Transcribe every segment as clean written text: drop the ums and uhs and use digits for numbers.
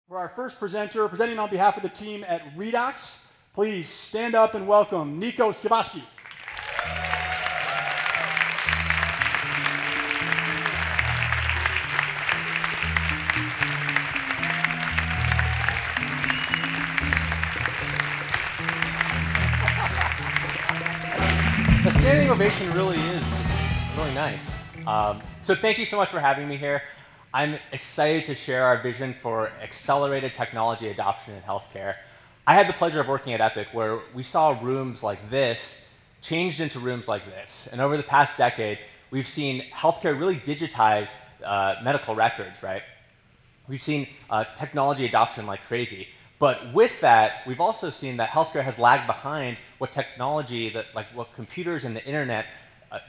For our first presenter, presenting on behalf of the team at Redox, please stand up and welcome Niko Skievaski. The standing ovation really is really nice. So thank you so much for having me here. I'm excited to share our vision for accelerated technology adoption in healthcare. I had the pleasure of working at Epic, where we saw rooms like this changed into rooms like this. And over the past decade, we've seen healthcare really digitize medical records, right? We've seen technology adoption like crazy. But with that, we've also seen that healthcare has lagged behind what technology, what computers and the internet,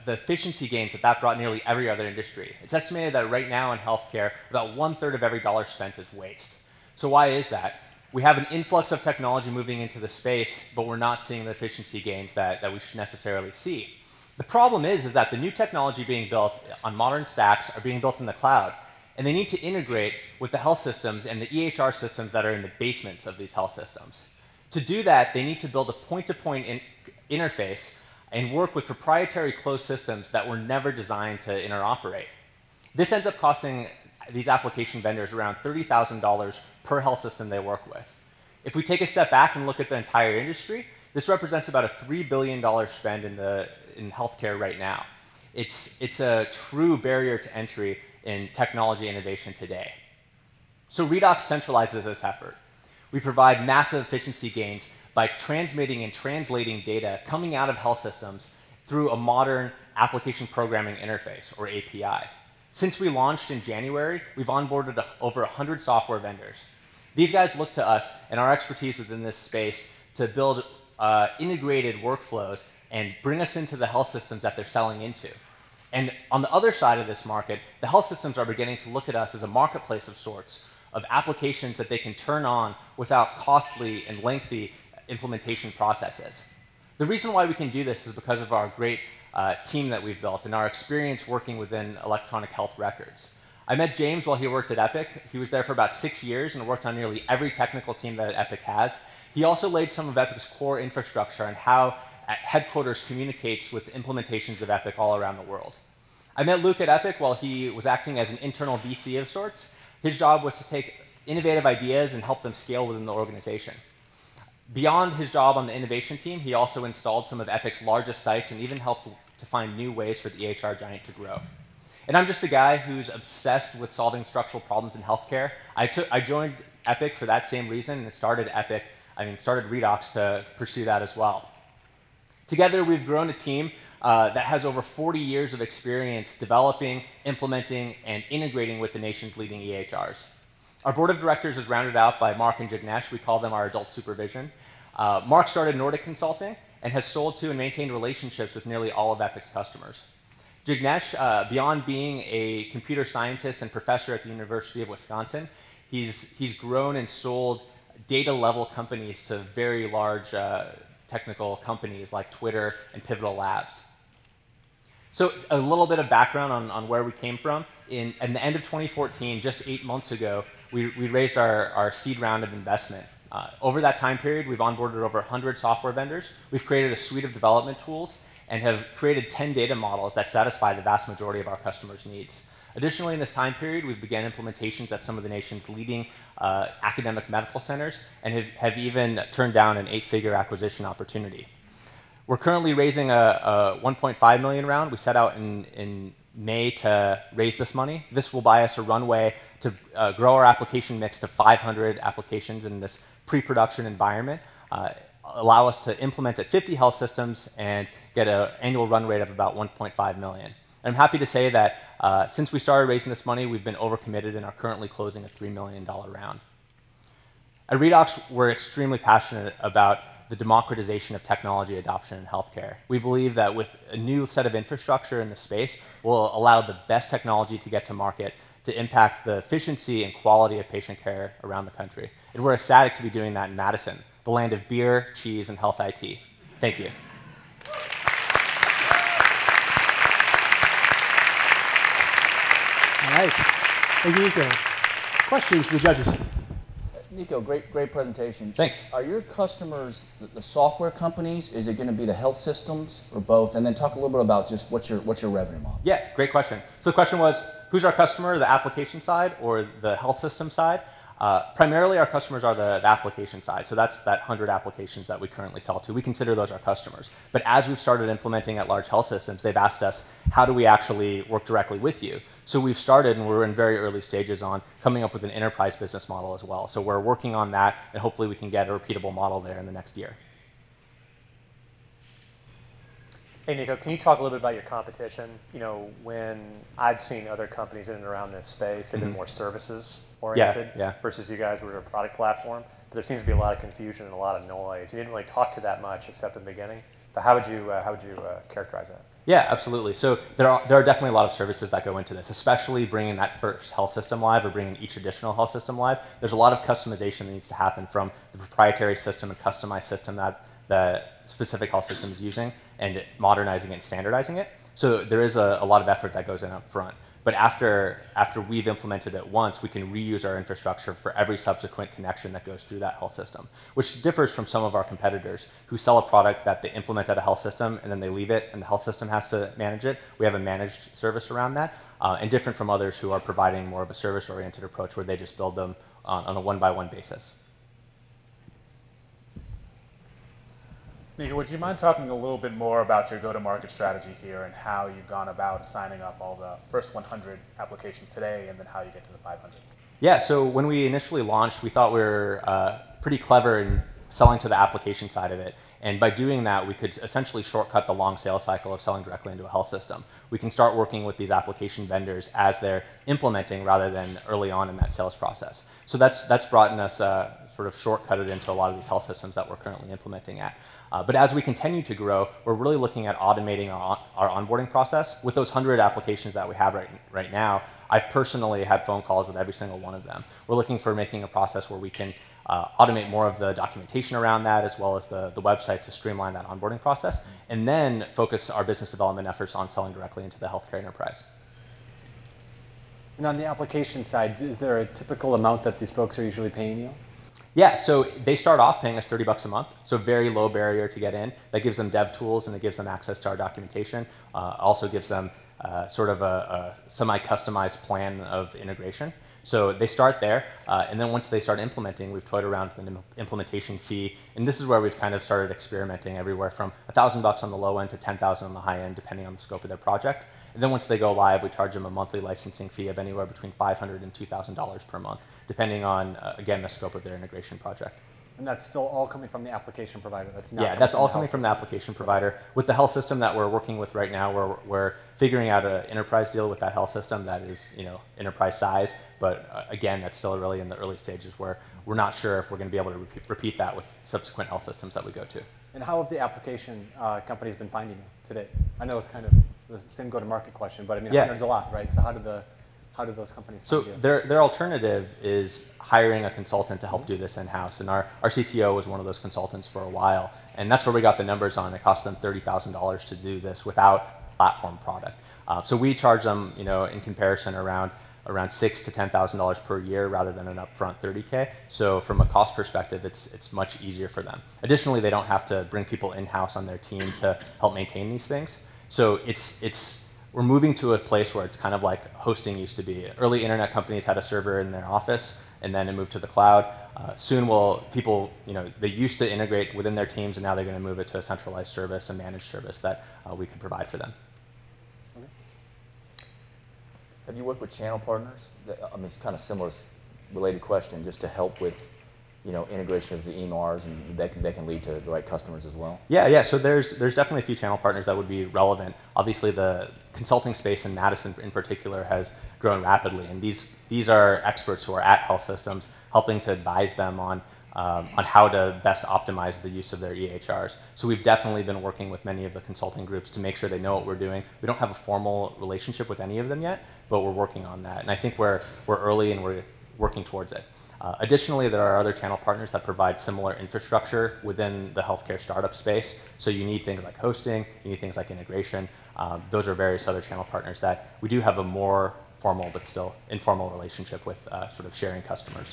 the efficiency gains that brought nearly every other industry. It's estimated that right now in healthcare, about 1/3 of every dollar spent is waste. So why is that? We have an influx of technology moving into the space, but we're not seeing the efficiency gains that we should necessarily see. The problem is that the new technology being built on modern stacks are being built in the cloud, and they need to integrate with the health systems and the EHR systems that are in the basements of these health systems. To do that, they need to build a point-to-point interface and work with proprietary closed systems that were never designed to interoperate. This ends up costing these application vendors around $30,000 per health system they work with. If we take a step back and look at the entire industry, this represents about a $3 billion spend in healthcare right now. It's a true barrier to entry in technology innovation today. So Redox centralizes this effort. We provide massive efficiency gains by transmitting and translating data coming out of health systems through a modern application programming interface, or API. Since we launched in January, we've onboarded over 100 software vendors. These guys look to us and our expertise within this space to build integrated workflows and bring us into the health systems that they're selling into. And on the other side of this market, the health systems are beginning to look at us as a marketplace of sorts, of applications that they can turn on without costly and lengthy implementation processes. The reason why we can do this is because of our great team that we've built and our experience working within electronic health records. I met James while he worked at Epic. He was there for about 6 years and worked on nearly every technical team that Epic has. He also laid some of Epic's core infrastructure and how headquarters communicates with implementations of Epic all around the world. I met Luke at Epic while he was acting as an internal VC of sorts. His job was to take innovative ideas and help them scale within the organization. Beyond his job on the innovation team, he also installed some of Epic's largest sites and even helped to find new ways for the EHR giant to grow. And I'm just a guy who's obsessed with solving structural problems in healthcare. I joined Epic for that same reason and started Redox to pursue that as well. Together, we've grown a team that has over 40 years of experience developing, implementing, and integrating with the nation's leading EHRs. Our board of directors is rounded out by Mark and Jignesh. We call them our adult supervision. Mark started Nordic Consulting and has sold to and maintained relationships with nearly all of Epic's customers. Jignesh, beyond being a computer scientist and professor at the University of Wisconsin, he's grown and sold data-level companies to very large technical companies like Twitter and Pivotal Labs. So a little bit of background on where we came from. At the end of 2014, just 8 months ago, we raised our seed round of investment. Over that time period, we've onboarded over 100 software vendors. We've created a suite of development tools and have created 10 data models that satisfy the vast majority of our customers' needs. Additionally, in this time period, we've begun implementations at some of the nation's leading academic medical centers and have even turned down an 8-figure acquisition opportunity. We're currently raising a 1.5 million round. We set out in May to raise this money. This will buy us a runway to grow our application mix to 500 applications in this pre-production environment, allow us to implement at 50 health systems and get an annual run rate of about 1.5 million. And I'm happy to say that since we started raising this money, we've been overcommitted and are currently closing a $3 million round. At Redox, we're extremely passionate about the democratization of technology adoption in healthcare. We believe that with a new set of infrastructure in the space, will allow the best technology to get to market to impact the efficiency and quality of patient care around the country. And we're ecstatic to be doing that in Madison, the land of beer, cheese, and health IT. Thank you. All right. Thank you, Niko. Questions for the judges? Niko, great presentation. Thanks. Are your customers the software companies? Is it going to be the health systems or both? And then talk a little bit about just what's your revenue model? Yeah, great question. So the question was, who's our customer, the application side or the health system side? Primarily, our customers are the application side. So that's that 100 applications that we currently sell to. We consider those our customers. But as we've started implementing at large health systems, they've asked us, how do we actually work directly with you? So we've started, and we're in very early stages on coming up with an enterprise business model as well. So we're working on that, and hopefully we can get a repeatable model there in the next year. Hey, Niko, can you talk a little bit about your competition? You know, when I've seen other companies in and around this space, they've been more services oriented versus you guys were a product platform. But there seems to be a lot of confusion and a lot of noise. You didn't really talk to that much except in the beginning. But how would you characterize that? Yeah, absolutely. So there are definitely a lot of services that go into this, especially bringing that first health system live or bringing each additional health system live. There's a lot of customization that needs to happen from the proprietary system and customized system that the specific health system is using and modernizing it and standardizing it. So there is a lot of effort that goes in up front. But after we've implemented it once, we can reuse our infrastructure for every subsequent connection that goes through that health system, which differs from some of our competitors who sell a product that they implement at a health system and then they leave it and the health system has to manage it. We have a managed service around that, and different from others who are providing more of a service-oriented approach where they just build them on a one-by-one basis. Niko, would you mind talking a little bit more about your go-to-market strategy here and how you've gone about signing up all the first 100 applications today and then how you get to the 500? Yeah, so when we initially launched, we thought we were pretty clever in selling to the application side of it. And by doing that, we could essentially shortcut the long sales cycle of selling directly into a health system. We can start working with these application vendors as they're implementing rather than early on in that sales process. So that's brought in us sort of shortcutted into a lot of these health systems that we're currently implementing at. But as we continue to grow, we're really looking at automating our onboarding process. With those 100 applications that we have right now, I've personally had phone calls with every single one of them. We're looking for making a process where we can automate more of the documentation around that as well as the website to streamline that onboarding process, and then focus our business development efforts on selling directly into the healthcare enterprise. And on the application side, is there a typical amount that these folks are usually paying you? Yeah, so they start off paying us $30 a month, so very low barrier to get in. That gives them dev tools and it gives them access to our documentation. Also gives them sort of a semi-customized plan of integration. So they start there, and then once they start implementing, we've toyed around with an implementation fee, and this is where we've kind of started experimenting everywhere from $1,000 on the low end to $10,000 on the high end, depending on the scope of their project. And then once they go live, we charge them a monthly licensing fee of anywhere between $500 and $2,000 per month, depending on, again, the scope of their integration project. And that's still all coming from the application provider? That's not yeah, that's all coming from the application provider. With the health system that we're working with right now, we're figuring out an enterprise deal with that health system that is, enterprise size. But again, that's still really in the early stages where we're not sure if we're going to be able to repeat that with subsequent health systems that we go to. And how have the application companies been finding you today? I know it's kind of the same go-to-market question, but I mean, 100's a lot, right? So how do those companies find you? Their alternative is hiring a consultant to help do this in-house. And our CTO was one of those consultants for a while. And that's where we got the numbers on. It cost them $30,000 to do this without platform product. So we charge them, in comparison around $6,000 to $10,000 per year rather than an upfront $30K. So from a cost perspective, it's much easier for them. Additionally, they don't have to bring people in-house on their team to help maintain these things. So we're moving to a place where it's kind of like hosting used to be. Early internet companies had a server in their office, and then it moved to the cloud. Soon people, they used to integrate within their teams, and now they're going to move it to a centralized service, a managed service that we can provide for them. Okay. Have you worked with channel partners? I mean, it's kind of similar, related question, just to help with integration of the EMRs, and that can lead to the right customers as well? Yeah. So there's definitely a few channel partners that would be relevant. Obviously, the consulting space in Madison in particular has grown rapidly, and these are experts who are at health systems helping to advise them on how to best optimize the use of their EHRs. So we've definitely been working with many of the consulting groups to make sure they know what we're doing. We don't have a formal relationship with any of them yet, but we're working on that. And I think we're early and we're working towards it. Additionally, there are other channel partners that provide similar infrastructure within the healthcare startup space. So you need things like hosting, you need things like integration. Those are various other channel partners that we do have a more formal but still informal relationship with, sort of sharing customers.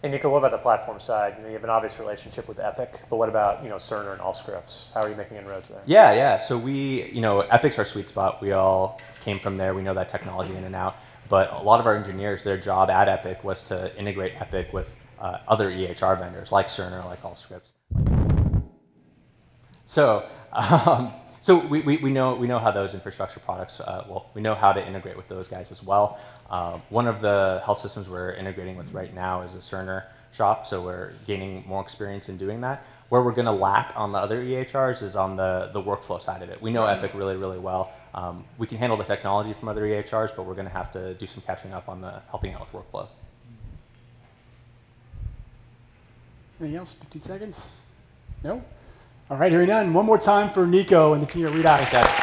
And Niko, what about the platform side? You have an obvious relationship with Epic, but what about Cerner and Allscripts? How are you making inroads there? Yeah. So Epic's our sweet spot. We all came from there. We know that technology in and out. But a lot of our engineers, their job at Epic was to integrate Epic with other EHR vendors like Cerner, like Allscripts. So we know how those infrastructure products. We know how to integrate with those guys as well. One of the health systems we're integrating with right now is a Cerner shop, so we're gaining more experience in doing that. Where we're going to lack on the other EHRs is on the workflow side of it. We know Epic really, really well. We can handle the technology from other EHRs, but we're going to have to do some catching up on the helping out with workflow. Anything else? 15 seconds? No? All right, hearing none. One more time for Niko and the team at Redox. Thanks, guys.